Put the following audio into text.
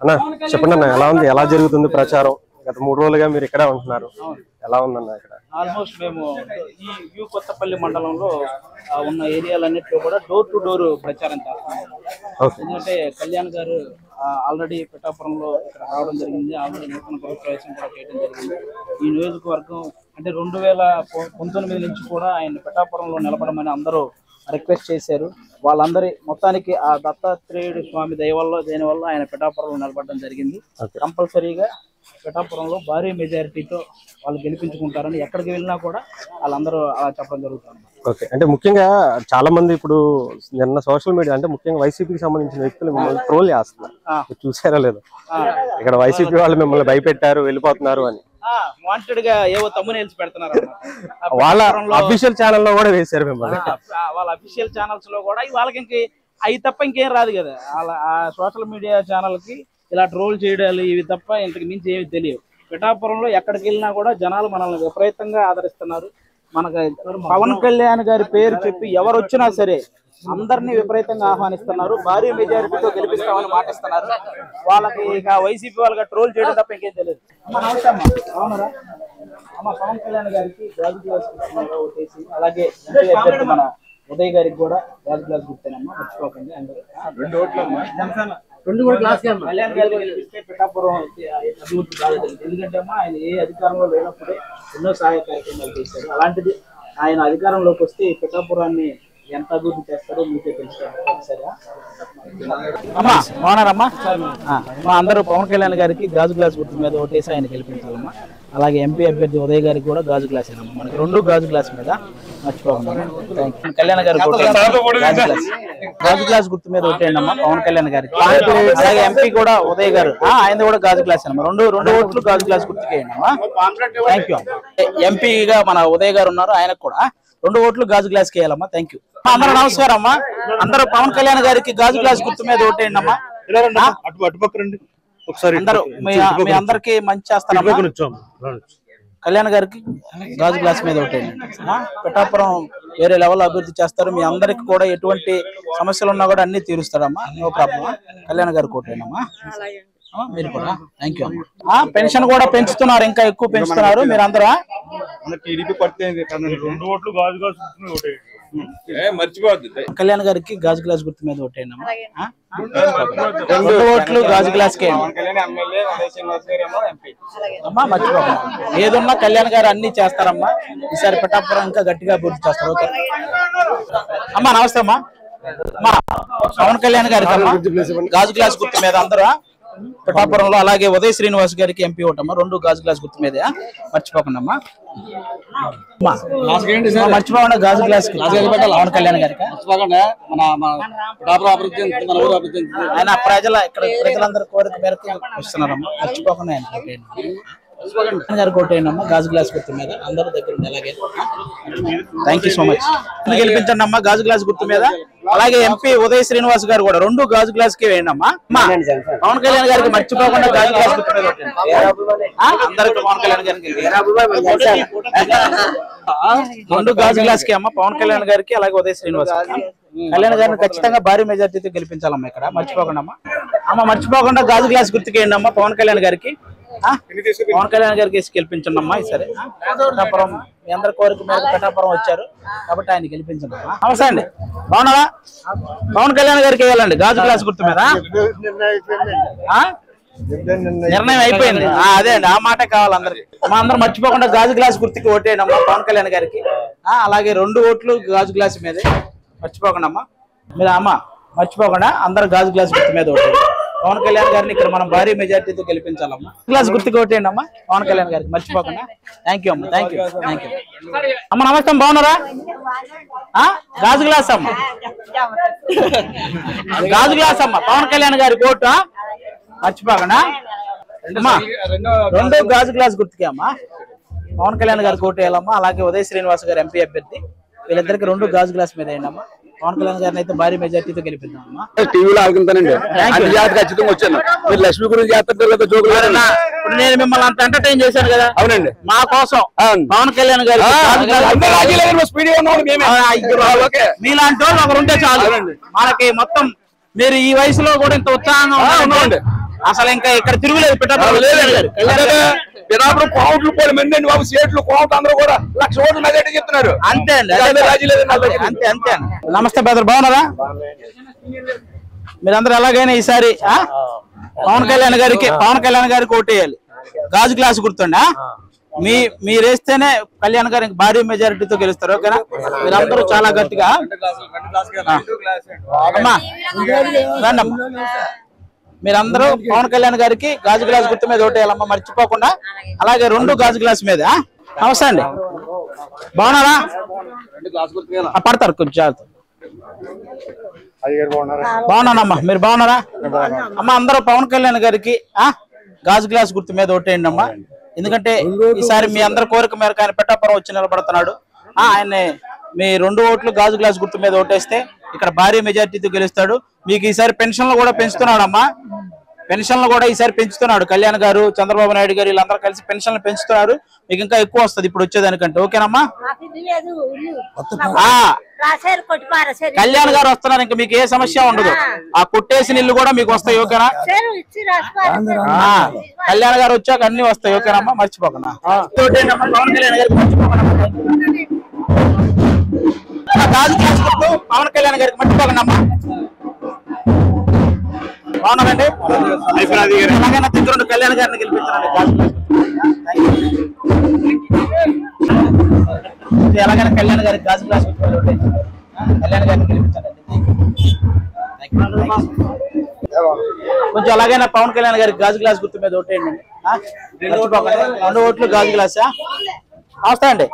అన్న చెప్పండి అన్న, ఎలా ఉంది, ఎలా జరుగుతుంది ప్రచారం? గత 3 రోజులుగా మీరు ఇక్కడే ఉంటున్నారు, ఎలా ఉందన్న ఇక్కడ? ఆల్మోస్ట్ మేము ఈ వ్యూ కొత్తపల్లి మండలంలో ఉన్న ఏరియాలన్నింటిలో కూడా డోర్ టు డోర్ ప్రచారం చేస్తున్నాం. ఎందుకంటే కళ్యాణ్ గారు ఆల్రెడీ పిఠాపురంలో ఇక్కడ రావడం జరిగింది, ఆల్రెడీ నూతన ప్రవేశం కూడా చేయడం జరిగింది. ఈ నియోజకవర్గం అంటే 2019 నుంచి కూడా ఆయన పిఠాపురంలో నిలబడమని అందరూ రిక్వెస్ట్ చేశారు. వాళ్ళందరి మొత్తానికి ఆ దత్తాత్రేయుడు స్వామి దేని వల్ల ఆయన పిఠాపురంలో నిలబడడం జరిగింది. కంపల్సరీగా పిఠాపురంలో భారీ మెజారిటీతో వాళ్ళు గెలిపించుకుంటారని ఎక్కడికి వెళ్ళినా కూడా వాళ్ళందరూ అలా చెప్పడం జరుగుతుంది. ఓకే, అంటే ముఖ్యంగా చాలా మంది ఇప్పుడు నిన్న సోషల్ మీడియా అంటే ముఖ్యంగా వైసీపీకి సంబంధించిన వ్యక్తులు మిమ్మల్ని ట్రోల్ చేస్తున్నారు, చూసారో లేదు? ఇక్కడ వైసీపీ వాళ్ళు మిమ్మల్ని భయపెట్టారు, వెళ్ళిపోతున్నారు అని వాంటెడ్ గా ఏవో తమ్మునేల్స్ పెడుతున్నారు. వాళ్ళ అఫీషియల్ ఛానల్ లో కూడా వేశారు మిమ్మల్ని. వాళ్ళ అఫీషియల్ ఛానల్స్ లో కూడా వాళ్ళకి ఇంక అవి తప్ప ఇంకేం రాదు కదా. ఆ సోషల్ మీడియా ఛానల్ కి ఇలా ట్రోల్ చేయడాలు ఇవి తప్ప ఇంతకు మించి ఏమి తెలియవు. పిఠాపురంలో ఎక్కడికి వెళ్ళినా కూడా జనాలు మనల్ని విపరీతంగా ఆదరిస్తున్నారు. మనకు పవన్ కళ్యాణ్ గారి పేరు చెప్పి ఎవరు వచ్చినా సరే అందరినీ విపరీతంగా ఆహ్వానిస్తున్నారు. భారీ మెజారిటీతో గెలిపిస్తామని మాటిస్తున్నారు. వాళ్ళకి ఇక వైసీపీ వాళ్ళకి ట్రోల్ చేయడం తప్ప ఇంకేం తెలియదు. అమ్మ పవన్ కళ్యాణ్ గారికి గాజు గ్లాస్ ఓటేసి, అలాగే మన ఉదయ్ గారికి కూడా గాజు గ్లాస్ గుర్తానమ్మా, మర్చిపోకండి అందరూ. 2 ఓట్లు కళ్యాణ్ గారికి గెలిపిస్తే పిఠాపురం అభివృద్ధి కాలేదు. ఎందుకంటే అమ్మా ఆయన ఏ అధికారంలో లేనప్పుడే ఎన్నో సహాయ కార్యక్రమాలు చేశారు. అలాంటిది ఆయన అధికారంలోకి వస్తే పిఠాపురాన్ని ఎంత అభివృద్ధి చేస్తారో మీకే తెలుస్తారు. సరే అమ్మా, బాగున్నారమ్మా? అందరూ పవన్ కళ్యాణ్ గారికి గాజు గ్లాస్ గుర్తు మీద ఓటేసి ఆయన గెలిపించాలమ్మా. అలాగే ఎంపీ అభ్యర్థి ఉదయ్ గారికి కూడా గాజు గ్లాస్ ఏనమ్మా. మనకి 2 గాజు గ్లాస్ మీద మర్చిపోకుండా కళ్యాణ్ గారికి గాజు గ్లాస్ గుర్తు మీద ఓటేయండి అమ్మా పవన్ కళ్యాణ్ గారికి. అలాగే ఎంపీ కూడా ఉదయ్ గారు, ఆయన కూడా గాజు గ్లాస్ అమ్మా. 2 ఓట్లు గాజు గ్లాస్ గుర్తుకేయండి అమ్మా. Thank you. ఎంపీగా మన ఉదయ్ గారు ఉన్నారు, ఆయనకు కూడా 2 ఓట్లు గాజు గ్లాస్ కి వేయాలమ్మా. Thank you. అందరూ నమస్కారం అమ్మా. అందరూ పవన్ కళ్యాణ్ గారికి గాజు గ్లాస్ గుర్తు మీద ఓటేయండి అమ్మా. అందరూ మీ అందరికి మంచి చేస్తారమ్మా. కళ్యాణ్ గారికి గాజు గ్లాస్ మీద ఓటేయండి. పిఠాపురం వేరే లెవెల్ అభివృద్ధి చేస్తారు. మీ అందరికి కూడా ఎటువంటి సమస్యలు ఉన్నా కూడా అన్ని తీరుస్తారమ్మా. No problem. కళ్యాణ్ గారికి ఓటేయండి అమ్మా. మీరు కూడా థ్యాంక్ యూ అమ్మా. పెన్షన్ కూడా పెంచుతున్నారు, ఇంకా ఎక్కువ పెంచుతున్నారు. మీరు అందరూ కళ్యాణ్ గారికి గాజు గ్లాస్ గుర్తు మీద ఓటేయండి అమ్మా. 2 ఓట్లు గాజు గ్లాస్ కి అమ్మా. మర్చిపోకండి, ఏదున్నా కళ్యాణ్ గారు అన్ని చేస్తారమ్మా. ఈసారి పిఠాపురం ఇంకా గట్టిగా అభివృద్ధి చేస్తారు. ఓకే అమ్మా, నమస్తే అమ్మా. పవన్ కళ్యాణ్ గారికి గాజు గ్లాస్ గుర్తు మీద అందరూ పిఠాపురంలో, అలాగే ఉదయ్ శ్రీనివాస్ గారికి ఎంపీ ఓటమ్మా. 2 గాజు గ్లాస్ గుర్తు మీద మర్చిపోకుండా అమ్మా. మర్చిపోకుండా గాజు గ్లాస్ పవన్ కళ్యాణ్ గారికి. ఆయన ప్రజలందరి కోరిక మేరకు వస్తున్నారమ్మా. మర్చిపోకుండా ఆయన గారికి ఓటేయండి అమ్మా గాజు గ్లాస్ గుర్తు మీద. అందరూ దగ్గర ఉంది. అలాగే థ్యాంక్ యూ సో మచ్. గెలిపించండి అమ్మా గాజు గ్లాస్ గుర్తు మీద. అలాగే ఎంపీ ఉదయ్ శ్రీనివాస్ గారు కూడా 2 గాజు గ్లాస్ కి వేయండి అమ్మా. పవన్ కళ్యాణ్ గారికి మర్చిపోకుండా గాజు గ్లాస్ గుర్తు మీద అందరికి పవన్ కళ్యాణ్ గారికి 2 గాజు గ్లాస్ కి అమ్మా. పవన్ కళ్యాణ్ గారికి అలాగే ఉదయ్ శ్రీనివాస్ కళ్యాణ్ గారిని ఖచ్చితంగా భారీ మెజార్టీతో గెలిపించాలమ్మా ఇక్కడ. మర్చిపోకుండా అమ్మ మర్చిపోకుండా గాజు గ్లాస్ గుర్తుకేయండి అమ్మా పవన్ కళ్యాణ్ గారికి. పవన్ కళ్యాణ్ గారికి గెలిపించండి అమ్మా. సరే పిఠాపురం మీ అందరి కోరిక మేరకు పిఠాపురం వచ్చారు కాబట్టి ఆయన గెలిపించండి అమ్మా. నమస్తే అండి, బాగున్నారా? పవన్ కళ్యాణ్ గారికి వేయాలండి గాజు గ్లాస్ గుర్తు మీద. నిర్ణయం అయిపోయింది. అదే అండి, ఆ మాట కావాలి అందరికి. మా అందరూ మర్చిపోకుండా గాజు గ్లాస్ గుర్తుకి ఓటేయండి అమ్మా పవన్ కళ్యాణ్ గారికి. అలాగే 2 ఓట్లు గాజు గ్లాస్ మీదే మర్చిపోకుండా అమ్మా. మీరు అమ్మ మర్చిపోకుండా అందరూ గాజు గ్లాస్ గుర్తు మీద ఓటేయండి పవన్ కళ్యాణ్ గారిని ఇక్కడ మనం భారీ మెజార్టీతో గెలిపించాలమ్మా. గ్లాస్ గుర్తుకు ఓటేయండి అమ్మా పవన్ కళ్యాణ్ గారికి మర్చిపోకుండా. థ్యాంక్ యూ అమ్మా. థ్యాంక్ యూ అమ్మ. నమస్తే, బాగున్నారా? గాజు గ్లాస్ అమ్మ, గాజు గ్లాస్ అమ్మ పవన్ కళ్యాణ్ గారికి ఓటు మర్చిపోకుండా అమ్మా. 2 గాజు గ్లాస్ గుర్తుకే అమ్మా పవన్ కళ్యాణ్ గారికి ఓటు వేయాలమ్మా. అలాగే ఉదయ్ శ్రీనివాస్ గారు ఎంపీ అభ్యర్థి, వీళ్ళిద్దరికి 2 గాజు గ్లాస్ మీద వేయండి అమ్మా. పవన్ కళ్యాణ్ గారిని అయితే భారీ మెజార్టీతో గెలిపిద్దాం. టీవీలో ఆడుకుంటానండి, ఖచ్చితంగా వచ్చాను. మీరు లక్ష్మి గురించి చేస్తారు కదా జోకులు. ఇప్పుడు నేను మిమ్మల్ని అంత ఎంటర్టైన్ చేశాను కదా. అవునండి, మా కోసం పవన్ కళ్యాణ్ గారు మీలాంటి వాళ్ళు ఒకరు ఉంటే చాలు మనకి. మొత్తం మీరు ఈ వయసులో కూడా ఇంత ఉత్సాహంగా ఉండండి. అసలు ఇంకా ఇక్కడ తిరుగులేదు పిఠాపురం కోట్లు పోయి మంది అండి బాబు, సీట్లు కోట్లు అందరూ కూడా 1,00,000 ఓట్లు మెజార్టీ చెప్తున్నారు. అంతే అండి, రాజీ లేదు అంతే అంతే. నమస్తే బ్రదర్, బాగున్నారా? మీరందరూ ఎలాగైనా ఈసారి పవన్ కళ్యాణ్ గారికి ఓటేయాలి. గాజు గ్లాస్ గుర్తుండా? మీరు వేస్తేనే కళ్యాణ్ గారికి భారీ మెజారిటీతో గెలుస్తారు. ఓకేనా? మీరందరూ చాలా గట్టిగా అమ్మా మీరందరూ పవన్ కళ్యాణ్ గారికి గాజు గ్లాస్ గుర్తు మీద ఓటేయాలమ్మా, మర్చిపోకుండా. అలాగే 2 గాజు గ్లాస్ మీద. నమస్తే అండి, బాగున్నారా? పడతారు కొంచెం జాగ్రత్త. బాగున్నానమ్మా, మీరు బాగున్నారా? అమ్మ అందరూ పవన్ కళ్యాణ్ గారికి గాజు గ్లాస్ గుర్తు మీద ఓటేయండి అమ్మా. ఎందుకంటే ఈసారి మీ అందరి కోరిక మేరకు ఆయన పిఠాపురం వచ్చి నిలబడుతున్నాడు. ఆయన మీ 2 ఓట్లు గాజు గ్లాస్ గుర్తు మీద ఓటేస్తే ఇక్కడ భారీ మెజార్టీతో గెలుస్తాడు. మీకు ఈసారి పెన్షన్లు కూడా పెంచుతున్నాడు అమ్మా, పెన్షన్లు కూడా ఈసారి పెంచుతున్నాడు. కళ్యాణ్ గారు, చంద్రబాబు నాయుడు గారు వీళ్ళందరూ కలిసి పెన్షన్లు పెంచుతున్నారు. మీకు ఇంకా ఎక్కువ వస్తుంది ఇప్పుడు వచ్చేదానికంటే. ఓకేనమ్మా? కళ్యాణ్ గారు వస్తున్నారు, ఇంకా మీకు ఏ సమస్య ఉండదు. ఆ కొట్టేసిన ఇల్లు కూడా మీకు వస్తాయి. ఓకేనా? కళ్యాణ్ గారు వచ్చాక అన్ని వస్తాయి. ఓకేనమ్మా, మర్చిపోకుండా. పవన్ కళ్యాణ్ గారికి మర్చిపోకండి అమ్మా. బాగున్నారండి? ఎలాగైనా దగ్గర కళ్యాణ్ గారిని గెలిపించారండి. ఎలాగైనా కళ్యాణ్ గారికి గాజు గ్లాస్ కళ్యాణ్ గారిని గెలిపించారండి. కొంచెం ఎలాగైనా పవన్ కళ్యాణ్ గారికి గాజు గ్లాస్ గుర్తు మీద ఓటేయండి. 2 ఓట్లు గాజు గ్లాసా? వస్తాయండి.